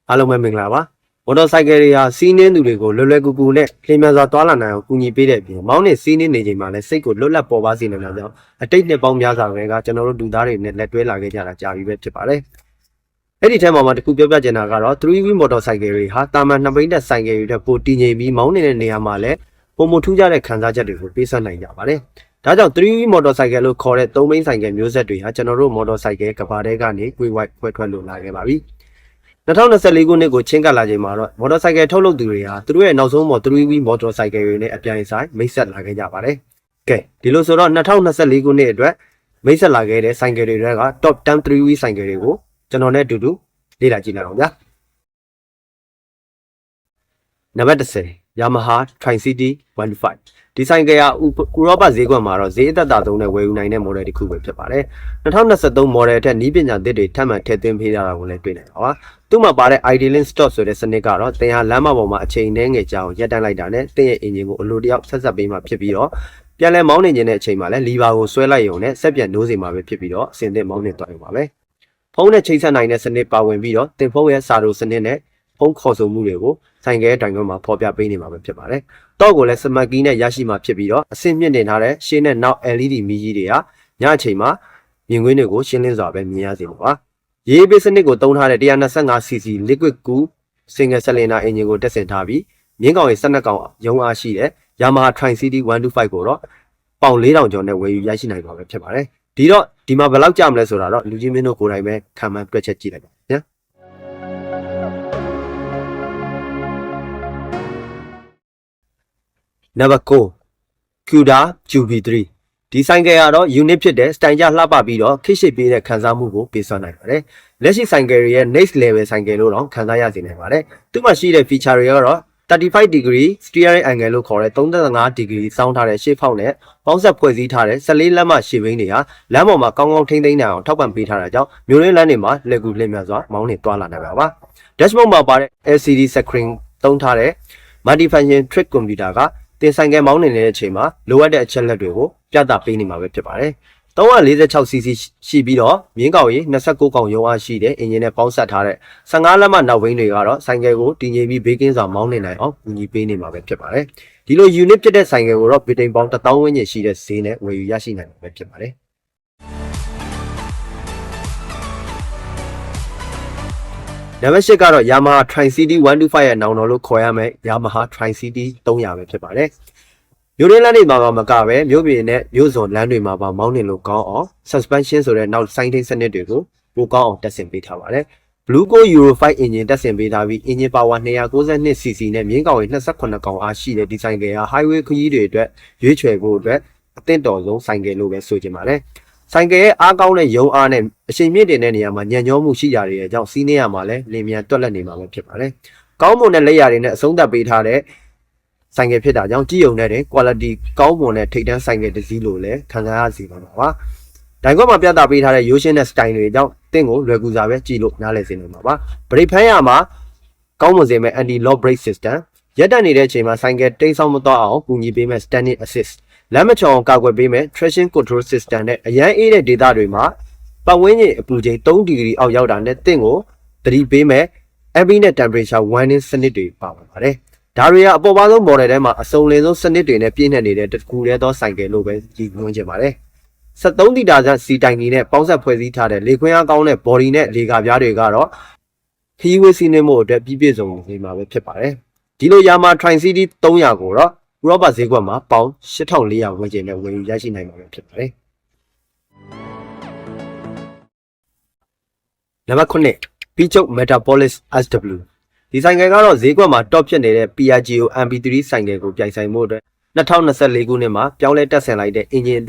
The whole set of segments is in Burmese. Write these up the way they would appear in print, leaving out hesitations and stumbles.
အားလုံးပဲမင်္ဂလာပါမော်တော်ဆိုင်ကယ်တွေဟာစီးနှင်းသူတွေကိုလွယ်လွယ်ကူကူနဲ့လျင်မြန်စွာသွားလာနိုင်အောင်ကူညီပေးတဲ့အပြင်မောင်းနှင်စီးနှင်းနေချိန်မှာလည်းစိတ်ကိုလွတ်လပ်ပေါ်ပါစေနိုင်တာကြောင့်အတိတ်နှစ်ပေါင်းများစွာကကျွန်တော်တို့လူသားတွေနဲ့လက်တွဲလာခဲ့ကြတာကြာပြီပဲဖြစ်ပါတယ်အဲ့ဒီထဲမှာတခုပြောပြချင်တာကတော့ 3wheel မော်တော်ဆိုင်ကယ်တွေဟာတာမန်နှစ်ဘိန်းသက်ဆိုင်ကယ်တွေထက်ပိုတည်ငြိမ်ပြီးမောင်းနေတဲ့နေရာမှာလည်းပုံမထူးကြတဲ့ခံစားချက်တွေကိုပေးဆက်နိုင်ကြပါတယ်ဒါကြောင့် 3wheel မော်တော်ဆိုင်ကယ်လို့ခေါ်တဲ့3ဘိန်းဆိုင်ကယ်မျိုးဆက်တွေဟာကျွန်တော်တို့မော်တော်ဆိုင်ကယ်ကဘာတဲကနေကွေးဝိုက်ဖွဲ့ထွက်လို့လာခဲ့ပါပြီ2024ခုနှစ်ကိုချင်းကပ်လာချိန်မှာတော့မော်တော်ဆိုင်ကယ်ထုတ်လုပ်သူတွေဟာသူတို့ရဲ့နောက်ဆုံး3wheel မော်တော်ဆိုင်ကယ်တွေနဲ့အပြိုင်ဆိုင်မိတ်ဆက်လာခဲ့ကြပါတယ်။ကဲဒီလိုဆိုတော့2024ခုနှစ်အတွက်မိတ်ဆက်လာခဲ့တဲ့ဆိုင်ကယ်တွေက Top 10 3wheel ဆိုင်ကယ်တွေကိုကျွန်တော်နဲ့အတူတူလေ့လာကြည့်လိုက်အောင်ဗျာ။နံပါတ်10 Yamaha Tri-City 125ဒီဆိုင်ကယ်ဟာဥရောပဈေးကွက်မှာတော့ဈေးအသက်သာဆုံးနဲ့ဝယ်ယူနိုင်တဲ့ model တစ်ခုပဲဖြစ်ပါတယ်2023 model အထက်နည်းပညာသစ်တွေထပ်မံထည့်သွင်းပေးတာကိုလည်းတွေ့နိုင်ပါပါသူ့မှာပါတဲ့ Idling Stop ဆိုတဲ့စနစ်ကတော့သင်ဟာလမ်းမပေါ်မှာအချိန်နှဲငယ်ကြာအောင်ရပ်တန့်လိုက်တာနဲ့သင်ရဲ့အင်ဂျင်ကိုအလိုတယောက်ဆက်ပေးမှဖြစ်ပြီးတော့ပြန်လဲမောင်းနေခြင်းတဲ့အချိန်မှာလည်းလီဗာကိုဆွဲလိုက်ရုံနဲ့ဆက်ပြန်နိုးစေမှာပဲဖြစ်ပြီးတော့အဆင်သင့်မောင်းနေသွားရုံပါပဲဖုန်းနဲ့ချိန်ဆက်နိုင်တဲ့စနစ်ပါဝင်ပြီးတော့သင်ဖုန်းရဲ့စာရိုစနစ်နဲ့ဖုန်းခေါ်ဆိုမှုတွေကိုဆိုင်ကယ်တိုင်ခွန်းမှာဖော်ပြပေးနေမှာပဲဖြစ်ပါတယ်။တော့ကိုလည်းစမတ်ကီးနဲ့ရရှိမှာဖြစ်ပြီးတော့အဆင့်မြင့်တင်ထားတဲ့ရှင်းနဲ့နောက် LED မီးကြီးတွေကညအချိန်မှာမြင်ကွင်းတွေကိုရှင်းလင်းစွာပဲမြင်ရစေမှာပါ။ရေးပေးစနစ်ကိုသုံးထားတဲ့ 125cc liquid cool single cylinder engine ကိုတက်ဆင်ထားပြီးမြင်းကောင်ရဲ့12ကောင်ရုံးအားရှိတဲ့ Yamaha Tri-City 125ကိုတော့ပေါင်4000ကျော်နဲ့ဝယ်ယူရရှိနိုင်မှာပဲဖြစ်ပါတယ်။ဒီမှာဘယ်လောက်ကြာမလဲဆိုတာတော့လူကြီးမင်းတို့ကိုယ်တိုင်ပဲခံမှန်းတွက်ချက်ကြည့်လိုက်ပါဗျာ။ Number 9 Cuda QB3 ဒီဆိုင်ကယ်ကတော့ unit ဖြစ်တဲ့စတိုင်ကြလှပပြီးတော့ခိရှိပေးတဲ့ခံစားမှုကိုပေးစွမ်းနိုင်ပါတယ်။လက်ရှိဆိုင်ကယ်ရဲ့ next level ဆိုင်ကယ်လို့တော့ခံစားရစေနိုင်ပါတယ်။သူ့မှာရှိတဲ့ feature တွေကတော့35 degree steering angle လို့ခေါ်တဲ့35 degree စောင်းထားတဲ့ရှေ့ဖောက်နဲ့ပေါင်းဆက်ဖွဲ့စည်းထားတဲ့14လက်မရှေ့ဘိန်းတွေဟာလမ်းပေါ်မှာကောင်းကောင်းထိန်းသိမ်းနိုင်အောင်ထောက်ပံ့ပေးထားတာကြောင့်မြို့ရင်းလမ်းတွေမှာလက်ကူလျင်မြန်စွာမောင်းနှင်သွားလာနိုင်ပါပါ။ dashboard မှာပါတဲ့ LCD screen သုံးထားတဲ့ multi-function trick computer ကတင်ဆိုင်ကယ်မောင်းနေတဲ့အချိန်မှာလိုအပ်တဲ့အချက်လက်တွေကိုပြသပေးနေမှာပဲဖြစ်ပါတယ်။ 346cc ရှိပြီးတော့မြင်းကောင်ရေ29ကောင်ရုံးအားရှိတဲ့အင်ဂျင်နဲ့ပေါင်းဆက်ထားတဲ့15လက်မနောက်ဘိန်းတွေကတော့ဆိုင်ကယ်ကိုတည်ငြိမ်ပြီးဘေးကင်းစွာမောင်းနေနိုင်အောင်ကူညီပေးနေမှာပဲဖြစ်ပါတယ်။ဒီလို unit ဖြစ်တဲ့ဆိုင်ကယ်ကိုတော့ဗီတိန်ပေါင်း1000ဝန်းကျင်ရှိတဲ့ဈေးနဲ့ဝယ်ယူရရှိနိုင်မှာပဲဖြစ်ပါတယ်။နံပါတ်8ကတော့ Yamaha Tri-City 125ရဲ့နောင်တော်လို့ခေါ်ရမယ် Yamaha Tri-City 300ပဲဖြစ်ပါတယ်။မြို့ရင်းလမ်းတွေမှာမကပဲမြို့ပြည်နဲ့မြို့စွန်လမ်းတွေမှာပါမောင်းနေလို့ကောင်းအောင် suspension ဆိုတဲ့နောက်ဆိုင်းထိန်စနစ်တွေကိုပိုကောင်းအောင်တက်ဆင်ပေးထားပါတယ်။ Blueco Euro 5 engine တက်ဆင်ပေးထားပြီး engine power 292cc နဲ့မြင်းကောင်ရေ28ကောင်အားရှိတဲ့ဒီဆိုင်ကယ်ဟာ highway ခရီးတွေအတွက်ရွေးချယ်ဖို့အတွက်အသင့်တော်ဆုံးဆိုင်ကယ်လို့ပဲဆိုချင်ပါတယ်။ဆိုင်ကယ်ရဲ့အားကောင်းတဲ့ရုံးအားနဲ့အချိန်မြင့်တင်တဲ့နေရာမှာညံ့ညောမှုရှိကြတဲ့အကြောင်းစီးနေရမှာလည်းလင်းမြန်တွက်လက်နေမှာပဲဖြစ်ပါတယ်။ကောင်းမွန်တဲ့လက်ရာတွေနဲ့အဆုံးသတ်ပေးထားတဲ့ဆိုင်ကယ်ဖြစ်တာကြောင့်ကြည့်ုံနဲ့ quality ကောင်းမွန်တဲ့ထိပ်တန်းဆိုင်ကယ်တစ်စီးလို့လည်းခံစားရစီပါပါ။ဒိုင်ကွက်မှာပြသပေးထားတဲ့ရိုးရှင်းတဲ့ style တွေကြောင့်တင့်ကိုလွယ်ကူစွာပဲကြည့်လို့နားလည်စေနိုင်မှာပါ။ brake ဖမ်းရမှာကောင်းမွန်စေမယ့် anti lock brake system ရက်တက်နေတဲ့အချိန်မှာဆိုင်ကယ်တိမ်းဆောင်မသွားအောင်ကူညီပေးမယ့် standing assist လမ်းမချောင်ကာကွယ်ပေးမယ့် traction control system နဲ့အရန်အေးတဲ့ဒေသတွေမှာပတ်ဝန်းကျင်အပူချိန်3ဒီဂရီအောက်ရောက်တာနဲ့တင့်ကိုသတိပေးမယ့် ambient temperature warning စနစ်တွေပါဝင်ပါတယ်။ဒါတွေကအပေါ်ပါဆုံး model ထဲမှာအစုံလင်ဆုံးစနစ်တွေနဲ့ပြည့်နှက်နေတဲ့တစ်ခုတည်းသောဆိုင်ကယ်လို့ပဲကြည့်ဝင်ချင်ပါတယ်။73လီတာစီတိုင်ကြီးနဲ့ပေါင်းဆက်ဖွဲ့စည်းထားတဲ့လေခွင်းအားကောင်းတဲ့ body နဲ့လေကာပြားတွေကတော့ခီးဝေးစီးနှင်းမှုအတွက်ပြည့်စုံနေမှာပဲဖြစ်ပါတယ်။ဒီလို Yamaha Tri-City 300ကိုတော့ဥရောပဈေးကွက်မှာပေါင်8400ဝန်းကျင်နဲ့ဝယ်ယူရရှိနိုင်မှာပဲဖြစ်ပါတယ်။နံပါတ်9 Piaggio Metapolis SW ဒီဆိုင်ကယ်ကတော့ဈေးကွက်မှာ top ဖြစ်နေတဲ့ Piaggio MP3 ဆိုင်ကယ်ကိုပြိုင်ဆိုင်မှုအတွက်2024ခုနှစ်မှာပြောင်းလဲတက်ဆင်လိုက်တဲ့ engine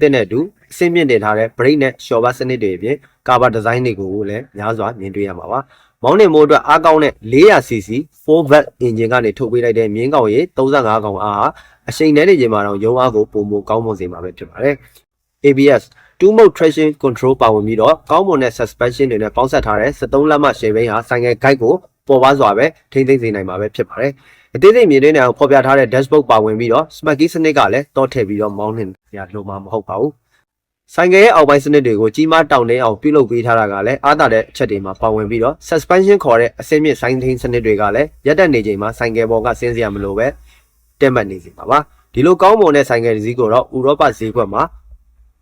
သစ်နဲ့အတူအဆင့်မြင့်တင်ထားတဲ့ brake နဲ့ shock bar စနစ်တွေအပြင် cover design တွေကိုလည်းများစွာမြင်တွေ့ရမှာပါ။မောင်းနှင်မှုအတွက်အားကောင်းတဲ့ 400cc 4V engine ကနေထုတ်ပေးလိုက်တဲ့မြင်းကောင်ရေ35ကောင်အားဟာအရှိန်နဲ့နေချိန်မှာတော့ရုံးအားကိုပုံမကောင်းမွန်စေမှာပဲဖြစ်ပါတယ်။ ABS two mode traction control ပါဝင်ပြီးတော့ကောင်းမွန်တဲ့ suspension တွေနဲ့ပေါင်းစပ်ထားတဲ့73လက်မရှယ်ဘိန်းဟာဆိုင်ကယ် guide ကိုပေါ်ပါစွာပဲထိမ့်သိမ့်စေနိုင်မှာပဲဖြစ်ပါတယ်။အသေးစိတ်မြင်တွေ့နေအောင်ဖော်ပြထားတဲ့ dashboard ပါဝင်ပြီးတော့ smart key စနစ်ကလည်းတော့ထည့်ပြီးတော့မောင်းနှင်ရလို့မှာမဟုတ်ပါဘူး။ ဆိုင်ကယ်ရဲ့အောက်ပိုင်းစနစ်တွေကိုကြီးမားတောင့်တင်းအောင်ပြုလုပ်ပေးထားတာကလည်းအားသာတဲ့အချက်တွေမှာပါဝင်ပြီးတော့ suspension ခေါ်တဲ့အဆင့်မြင့်ဆိုင်းထိန်စနစ်တွေကလည်းရက်တက်နေချိန်မှာဆိုင်ကယ်ပေါ်ကဆင်းစရာမလိုပဲတက်မှတ်နေစီပါပါဒီလိုကောင်းမွန်တဲ့ဆိုင်ကယ်တစ်စီးကိုတော့ဥရောပဈေးကွက်မှာ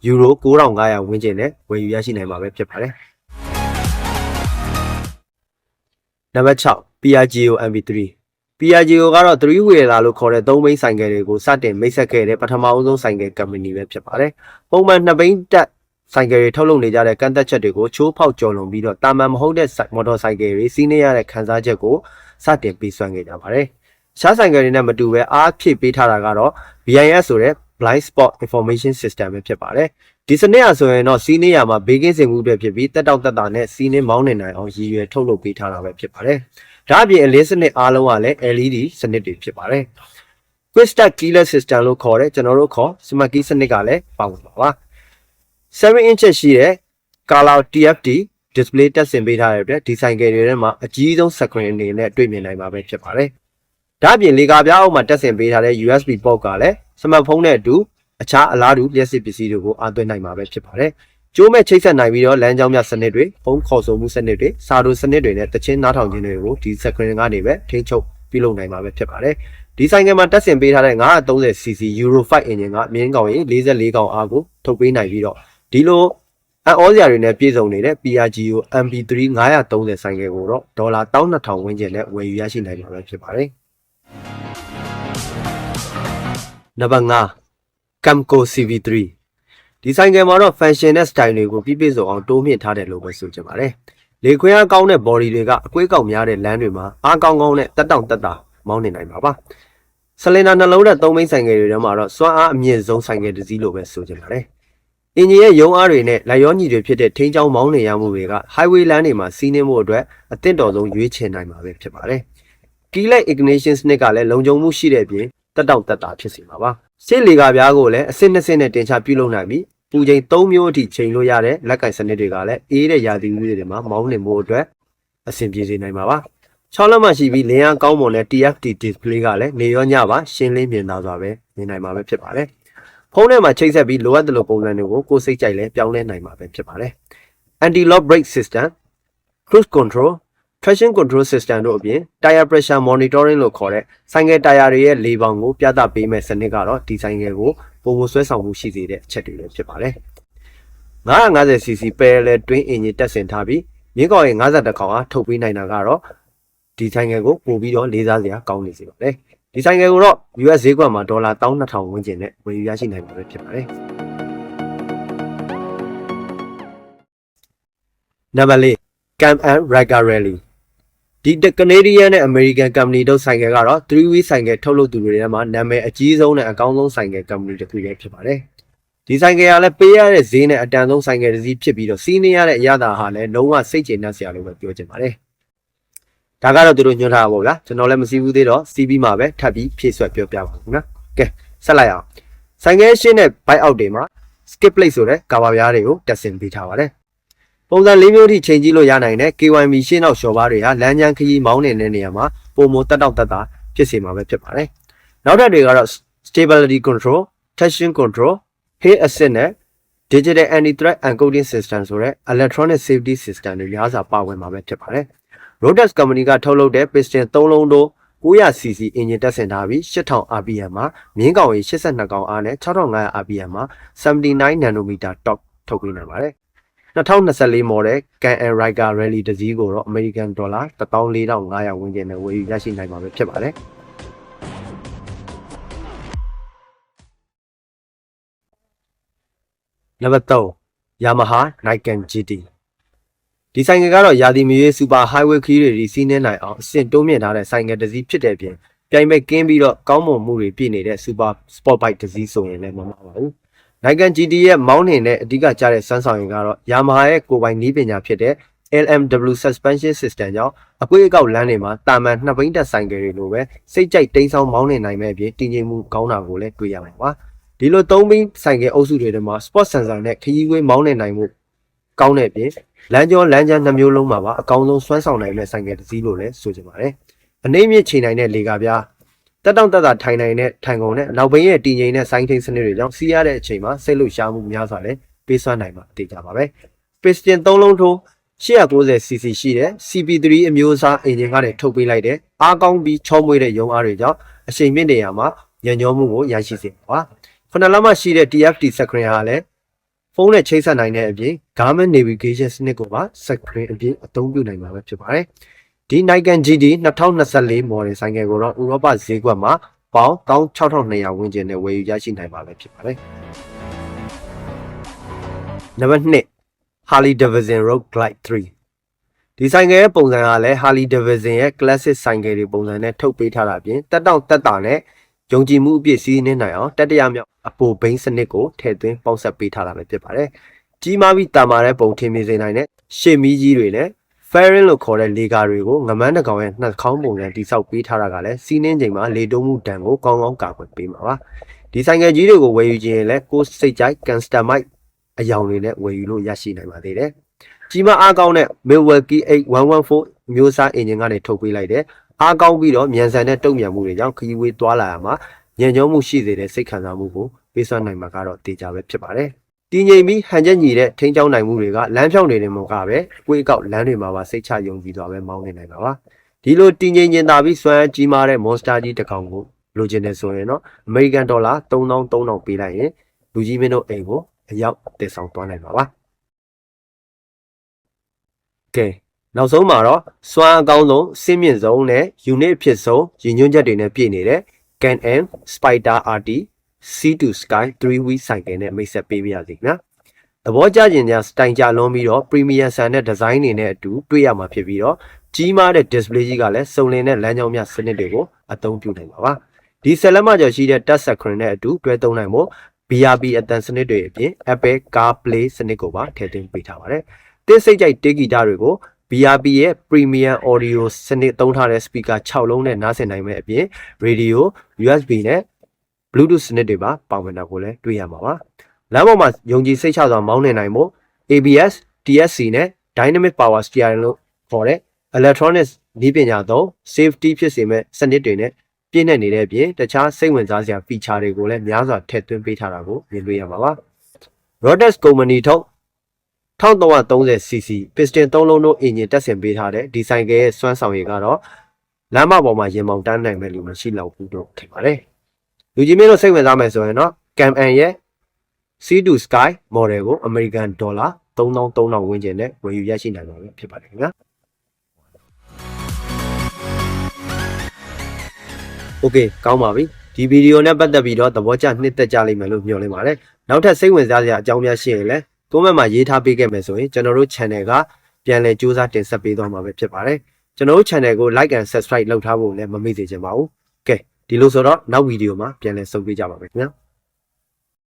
ယူရို9500ဝန်းကျင်နဲ့ဝယ်ယူရရှိနိုင်မှာပဲဖြစ်ပါတယ်နံပါတ်6 Piaggio MV3 Piaggio ကတော့3 wheeler လို့ခေါ်တဲ့3ဘိန်းဆိုင်ကယ်တွေကိုစတင်မိတ်ဆက်ခဲ့တဲ့ပထမအဦးဆုံးဆိုင်ကယ်ကုမ္ပဏီပဲဖြစ်ပါတယ်။ပုံမှန်2ဘိန်းတက်ဆိုင်ကယ်တွေထုတ်လုပ်နေကြတဲ့ကန့်သက်ချက်တွေကိုချိုးဖောက်ကျော်လွန်ပြီးတော့တာမန်မဟုတ်တဲ့မော်တော်ဆိုင်ကယ်တွေစီးနေရတဲ့ခံစားချက်ကိုစတင်ပေးစွမ်းခဲ့ကြပါတယ်။ရှားဆိုင်ကယ်တွေနဲ့မတူပဲအားဖြည့်ပေးထားတာကတော့ BIS ဆိုတဲ့ Blind Spot Information System ပဲဖြစ်ပါတယ်။ဒီစနစ်အဆိုရင်တော့စီးနေရမှာဘေးကင်းစင်မှုတွေဖြစ်ပြီးတက်တောက်တက်တာနဲ့စီးနေမောင်းနေနိုင်အောင်ရည်ရွယ်ထုတ်လုပ်ပေးထားတာပဲဖြစ်ပါတယ်။ဒါအပြင်အလင်းစနစ်အားလုံးကလည်း LED စနစ်တွေဖြစ်ပါတယ်။ Quick Start Keyless System လို့ခေါ်တဲ့ကျွန်တော်တို့ခေါ် Smart Key စနစ်ကလည်းပါဝင်ပါပါ7 inch ရှိတဲ့ Color TFT display တက်ဆင်ပေးထားတဲ့အတွက်ဒီဆိုင်ကယ်တွေထဲမှာအကြီးဆုံး screen အနေနဲ့တွေ့မြင်နိုင်မှာပဲဖြစ်ပါတယ်။ဒါအပြင်လေကာပြားအောက်မှာတက်ဆင်ပေးထားတဲ့ USB port ကလည်းစမတ်ဖုန်းနဲ့အတူအခြားအလားတူလျှက်စစ်ပစ္စည်းတွေကိုအားသွင်းနိုင်မှာပဲဖြစ်ပါတယ်။ကျိုးမဲ့ချိတ်ဆက်နိုင်ပြီးတော့လမ်းကြောင်းများစနစ်တွေဖုန်းခေါ်ဆိုမှုစနစ်တွေစာတိုစနစ်တွေနဲ့တချင်းနားထောင်ခြင်းတွေကိုဒီ screen ကနေပဲထိန်းချုပ်ပြုလုပ်နိုင်မှာပဲဖြစ်ပါတယ်။ဒီဆိုင်ကယ်မှာတက်ဆင်ပေးထားတဲ့ 930cc Euro 5 engine ကမြင်းကောင်ရေ44ကောင်အားကိုထုတ်ပေးနိုင်ပြီးတော့ဒီလိုအဩစရာတွေနဲ့ပြည့်စုံနေတဲ့ Piaggio MV3 930ဆိုင်ကယ်ကိုတော့ဒေါ်လာ12000ဝန်းကျင်နဲ့ဝယ်ယူရရှိနိုင်မှာပဲဖြစ်ပါတယ်။နံပါတ်5 Camco CV3 ဒီဆိုင်ကယ်မှာတော့ function နဲ့ style တွေကိုပြည့်ပြည့်စုံအောင်တိုးမြင့်ထားတယ်လို့ပဲဆိုချင်ပါတယ်။လေခွဲအားကောင်းတဲ့ body တွေကအကွေးကောက်များတဲ့လမ်းတွေမှာအားကောင်းကောင်းနဲ့တက်တောင့်တက်တာမောင်းနေနိုင်ပါပါ။ဆလင်ဒါနှလုံးနဲ့3ဘိန်းဆိုင်ကယ်တွေထဲမှာတော့စွမ်းအားအမြင့်ဆုံးဆိုင်ကယ်တစ်စီးလို့ပဲဆိုချင်ပါတယ်။အင်ဂျင်ရဲ့ရုံးအားတွေနဲ့လက်ရောညီတွေဖြစ်တဲ့ထိန်းချောင်းမောင်းနေရမှုတွေက highway လမ်းတွေမှာစီးနှင်းမှုအတွက်အသင့်တော်ဆုံးရွေးချယ်နိုင်မှာပဲဖြစ်ပါတယ်။ Keyless ignition စနစ်ကလည်းလုံခြုံမှုရှိတဲ့အပြင်တက်တောင့်တက်တာဖြစ်စေမှာပါ။ရှေ့လေကာပြားကိုလည်းအဆင့်20နဲ့တင်ချပြုလုပ်နိုင်ပြီးပူချိန်3မျိုးအထိချိန်လို့ရတဲ့လက်ကင်စနစ်တွေကလည်းအေးတဲ့ရာသီဥတုတွေမှာမောင်းနှင်မှုအတွက်အဆင်ပြေစေနိုင်ပါပါ။6လက်မှရှိပြီးလင်းအားကောင်းမွန်တဲ့ TFT display ကလည်းနေရောညပါရှင်းလင်းမြင်သာစွာပဲမြင်နိုင်မှာပဲဖြစ်ပါတယ်။ဖုန်းထဲမှာချိတ်ဆက်ပြီးလိုအပ်တဲ့လိုပုံစံတွေကိုကိုယ်စိတ်ကြိုက်လဲပြောင်းလဲနိုင်မှာပဲဖြစ်ပါတယ်။ Anti-lock brake system, cruise control, traction control system တို့အပြင် tire pressure monitoring လို့ခေါ်တဲ့ဆိုင်ကယ်တာယာတွေရဲ့လေပေါင်ကိုပြသပေးမဲ့စနစ်ကတော့ဒီဆိုင်ကယ်ကိုပုံမဆွဲဆောင်မှုရှိစေတဲ့အချက်တွေလည်းဖြစ်ပါတယ်။ 950cc parallel twin engine တက်ဆင်ထားပြီးမြင်းကောင်ရဲ့52ကောင်အားထုတ်ပေးနိုင်တာကတော့ဒီဆိုင်ကယ်ကိုပို့ပြီးတော့လေးစားစရာကောင်းနေစေပါတယ်။ဒီဆိုင်ကယ်ကိုတော့ US ဈေးကွက်မှာဒေါ်လာ12000ဝန်းကျင်နဲ့ဝယ်ယူရရှိနိုင်မှာပဲဖြစ်ပါတယ်။နံပါတ်4 Can-Am Ryder Rally ဒီ Canadian နဲ့ American company တို့ဆိုင်ကယ်ကတော့ 3-wheel ဆိုင်ကယ်ထုတ်လုပ်သူတွေထဲမှာနာမည်အကြီးဆုံးနဲ့အကောင်းဆုံးဆိုင်ကယ် company တစ်ခုပဲဖြစ်ပါတယ်။ဒီဆိုင်ကယ်ကလည်းပေးရတဲ့ဈေးနဲ့အတန်ဆုံးဆိုင်ကယ်တစ်စီးဖြစ်ပြီးတော့စီးနေရတဲ့အရသာဟာလည်းလုံးဝစိတ်ကျေနပ်စရာလို့ပဲပြောချင်ပါတယ်။ဒါကတော့သူတို့ညွှန်းထားတာပေါ့ဗျာ။ကျွန်တော်လည်းမစီးဘူးသေးတော့စီးပြီးမှပဲထပ်ပြီးဖြည့်ဆွက်ပြောပြပါမယ်နော်။ကဲဆက်လိုက်အောင်။ဆိုင်ကယ်ရှင်းတဲ့ bike out တွေမှာ skip plate ဆိုတဲ့ကာဘာပြားတွေကိုတက်ဆင်ပေးထားပါတယ်။ပုံစံ၄မျိုးထိချိန်ကြည့်လို့ရနိုင်တဲ့ KYB ရှင်းနောက်လျှော်ပါးတွေဟာလမ်းကြမ်းခရီးမောင်းနေတဲ့နေရာမှာပုံမတက်တောက်တက်တာဖြစ်စေမှာပဲဖြစ်ပါတယ်။နောက်ထပ်တွေကတော့ stability control, traction control, hill assist နဲ့ digital anti-threat encoding system ဆိုတဲ့ electronic safety system တွေများစွာပါဝင်မှာပဲဖြစ်ပါတယ်။ Rotax company ကထုတ်လုပ်တဲ့ piston 3လုံးတို့ 900cc engine တက်ဆင်ထားပြီး 8000 rpm မှာမြင်းကောင်ရေ82ကောင်အားနဲ့6500 rpm မှာ79 nanometer torque ထုတ်ပေးနိုင်ပါတယ်။2024 model Can-Am Ryder Rally တစ်စီးကိုတော့ American dollar 14500ဝန်းကျင်နဲ့ဝယ်ယူရရှိနိုင်မှာပဲဖြစ်ပါတယ်။နံပါတ်3 Yamaha Niken GT ဒီဆိုင်ကယ်ကတော့ရာသီမရွေး Super Highway ခရီးတွေစီးနှင်းနိုင်အောင်အဆင့်တိုးမြင့်ထားတဲ့ဆိုင်ကယ်တစ်စီးဖြစ်တဲ့ပြင်ပြိုင်မဲ့ကင်းပြီးတော့ကောင်းမွန်မှုတွေပြည့်နေတဲ့ Super Sport Bike တစ်စီးဆိုရင်လည်းမမှားပါဘူး။ Niken GT ရဲ့မောင်းနှင်တဲ့အဓိကကျတဲ့စွမ်းဆောင်ရည်ကတော့ Yamaha ရဲ့ကိုယ်ပိုင်နည်းပညာဖြစ်တဲ့ LMW suspension system ကြောင့်အကွေးအကောက်လမ်းတွေမှာတာမန်2ဘိန်းတက်ဆိုင်ကယ်တွေလိုပဲစိတ်ကြိုက်တိမ်းဆောင်မောင်းနှင်နိုင်မဲ့အပြင်တည်ငြိမ်မှုကောင်းတာကိုလည်းတွေ့ရမှာပါ။ဒီလို3ဘိန်းဆိုင်ကယ်အုပ်စုတွေထဲမှာ Sport Sensor နဲ့ခရီးဝေးမောင်းနှင်နိုင်မှုကောင်းတဲ့အပြင်လမ်းကျော်လမ်းကျန်း2မျိုးလုံးမှာပါအကောင်းဆုံးစွမ်းဆောင်နိုင်တဲ့ဆိုင်ကယ်တစ်စီးလို့လည်းဆိုချင်ပါတယ်။အနေမြင့်ချိန်နိုင်တဲ့လေကာပြားတက်တောင့်တက်တာထိုင်နိုင်တဲ့ထိုင်ကုန်နဲ့နောက်ဘိန်းရဲ့တည်ငြိမ်တဲ့ဆိုင်းထိန်စနစ်တွေကြောင့်စီးရတဲ့အချိန်မှာစိတ်လှုပ်ရှားမှုများစွာလည်း ပေးစွမ်းနိုင်မှာသိကြပါပဲ piston 3လုံးထိုး 890cc ရှိတဲ့ CP3 အမျိုးအစားအင်ဂျင်ကနေထုတ်ပေးလိုက်တဲ့အားကောင်းပြီးချောမွေ့တဲ့ရုံအားတွေကြောင့်အရှိန်မြင့်နေရမှာညံ့ညောမှုကိုရရှိစေပါခုနလက်မှရှိတဲ့ TFT screen ဟာလည်းဖုန်းနဲ့ချိတ်ဆက်နိုင်တဲ့အပြင် Garmin navigation စနစ်ကိုပါ screen အပြင်အသုံးပြုနိုင်မှာပဲဖြစ်ပါတယ်ဒီ Nikon GT 2024 model ဆိုင်ကယ်ကိုတော့ဥရောပဈေးကွက်မှာပေါင်16200ဝန်းကျင်နဲ့ဝယ်ယူရရှိနိုင်ပါပဲဖြစ်ပါတယ်နံပါတ်2 Harley Davidson Road Glide 3ဒီဆိုင်ကယ်ရဲ့ပုံစံကလည်း Harley Davidson ရဲ့ classic ဆိုင်ကယ်တွေပုံစံနဲ့ထုတ်ပေးထားတာပြင်တက်တောင့်တက်တာနဲ့ယုံကြည်မှုအပြည့်စီးနှင်းနိုင်အောင်တတိယမြောက်အပိုဘိန်းစနစ်ကိုထည့်သွင်းပေါက်ဆက်ပေးထားတာပဲဖြစ်ပါတယ်ကြီးမားပြီးတာမာတဲ့ပုံထင်မြင်စေနိုင်တဲ့ရှေ့မီးကြီးတွေနဲ့ fairing လို့ခေါ်တဲ့လေကာတွေကိုငမန်းတစ်ကောင်ရဲ့နှာခေါင်းပုံစံတိစောက်ပေးထားတာကလည်းစီးနှင်းချိန်မှာလေတုံးမှုတန်ကိုကောင်းကောင်းကာကွယ်ပေးမှာပါဒီဆိုင်ကယ်ကြီးတွေကိုဝယ်ယူခြင်းရင်လည်းကိုယ်စိတ်ကြိုက် customize အယောင်တွေနဲ့ဝယ်ယူလို့ရရှိနိုင်ပါသေးတယ်ကြီးမားအားကောင်းတဲ့ Milwaukee 8114မျိုးစားအင်ဂျင်ကနေထုတ်ပေးလိုက်တဲ့အားကောင်းပြီးတော့မြန်ဆန်တဲ့တုံ့ပြန်မှုတွေကြောင့်ခရီးဝေးသွားလာရမှာညံ့ညောမှုရှိစေတဲ့စိတ်ခံစားမှုကိုပေးစွမ်းနိုင်မှာကတော့တေချာပဲဖြစ်ပါတယ်တည်ငြိမ်ပြီးဟန်ချက်ညီတဲ့ထိန်းချောင်းနိုင်မှုတွေကလမ်းဖြောင်းနေတဲ့မကပဲကိုယ်အကောက်လမ်းတွေမှာပါစိတ်ချယုံကြည်သွားပဲမောင်းနေနိုင်ပါပါဒီလိုတည်ငြိမ်ကျင်သာပြီးစွမ်းကြီးမားတဲ့ Monster ကြီးတစ်ကောင်ကိုလိုချင်တယ်ဆိုရင်တော့ American Dollar 3300ပေးလိုက်ရင်လူကြီးမင်းတို့အိမ်ကိုအရောက်တည်ဆောင်သွားနိုင်ပါပါကဲနောက်ဆုံးမှာတော့စွမ်းအကောင်းဆုံးစင်းမြင့်ဆုံးနဲ့ unit ဖြစ်ဆုံးရည်ညွှန်းချက်တွေနဲ့ပြည့်နေတဲ့ Can-Am Spyder RT C2 Sky 3-wheel ဆိုင်ကယ်နဲ့မိတ်ဆက်ပေးပါရစေခင်ဗျာသဘောကျခြင်းများစတိုင်ကြလွန်ပြီးတော့ premium ဆန်တဲ့ design တွေနဲ့အတူတွေ့ရမှာဖြစ်ပြီးတော့ကြီးမားတဲ့ display ကြီးကလည်းစုံလင်တဲ့လမ်းကြောင်းများစနစ်တွေကိုအသုံးပြုနိုင်ပါပါဒီဆက်လက်မှကျော်ရှိတဲ့ touch screen နဲ့အတူတွဲသုံးနိုင်ဖို့ BRB အတန်စနစ်တွေအပြင် Apple CarPlay စနစ်ကိုပါထည့်သွင်းပေးထားပါတယ်တစ်စိတ်ကြိုက်တေးဂီတတွေကို BRB ရဲ့ Premium Audio စနစ်သုံးထားတဲ့ speaker 6လုံးနဲ့နားဆင်နိုင်မယ့်အပြင် Radio USB နဲ့ Bluetooth စနစ်တွေပါပါဝင်တာကိုလည်းတွေ့ရမှာပါလမ်းပေါ်မှာယုံကြည်စိတ်ချစွာမောင်းနှင်နိုင်ဖို့ ABS TSC နဲ့ Dynamic Power Steering လို့ခေါ်တဲ့ Electronics နည်းပညာသုံး Safety ဖြစ်စေမဲ့စနစ်တွေနဲ့ပြည့်နေတဲ့အပြင်တခြားစိတ်ဝင်စားစရာ feature တွေကိုလည်းများစွာထည့်သွင်းပေးထားတာကိုမြင်တွေ့ရမှာပါ Rodex Company ထုတ် 1330cc piston 3လုံးတို့အင်ဂျင်တက်ဆင်ပေးထားတဲ့ဒီဆိုင်ကယ်ရဲ့စွမ်းဆောင်ရည်ကတော့လမ်းမပေါ်မှာရင်မောင်တန်းနိုင်မဲ့လူမရှိတော့ဘူးလို့ထင်ပါတယ်လူကြီးမင်းတို့စိတ်ဝင်စားမယ်ဆိုရင်တော့ Can-Am ရဲ့ C2 Sky model ကို American Dollar 3300ဝန်းကျင်နဲ့ဝယ်ယူရရှိနိုင်ပါမယ်ဖြစ်ပါတယ်ခင်ဗျာ Okay ကောင်းပါပြီဒီဗီဒီယိုနဲ့ပတ်သက်ပြီးတော့သဘောကျနှစ်သက်ကြလိမ့်မယ်လို့မျှော်လင့်ပါတယ်နောက်ထပ်စိတ်ဝင်စားစရာအကြောင်းများရှိရင်လည်းcomment မှာရေးထားပေးခဲ့မယ်ဆိုရင်ကျွန်တော်တို့ channel ကပြန်လည်စူးစမ်းတင်ဆက်ပေးသွားမှာပဲဖြစ်ပါတယ်ကျွန်တော်တို့ channel ကို like and subscribe လုပ်ထားဖို့လည်းမမေ့စေချင်ပါဘူးကဲဒီလိုဆိုတော့နောက်ဗီဒီယိုမှာပြန်လည်ဆုံတွေ့ကြပါမယ်ခင်ဗျာ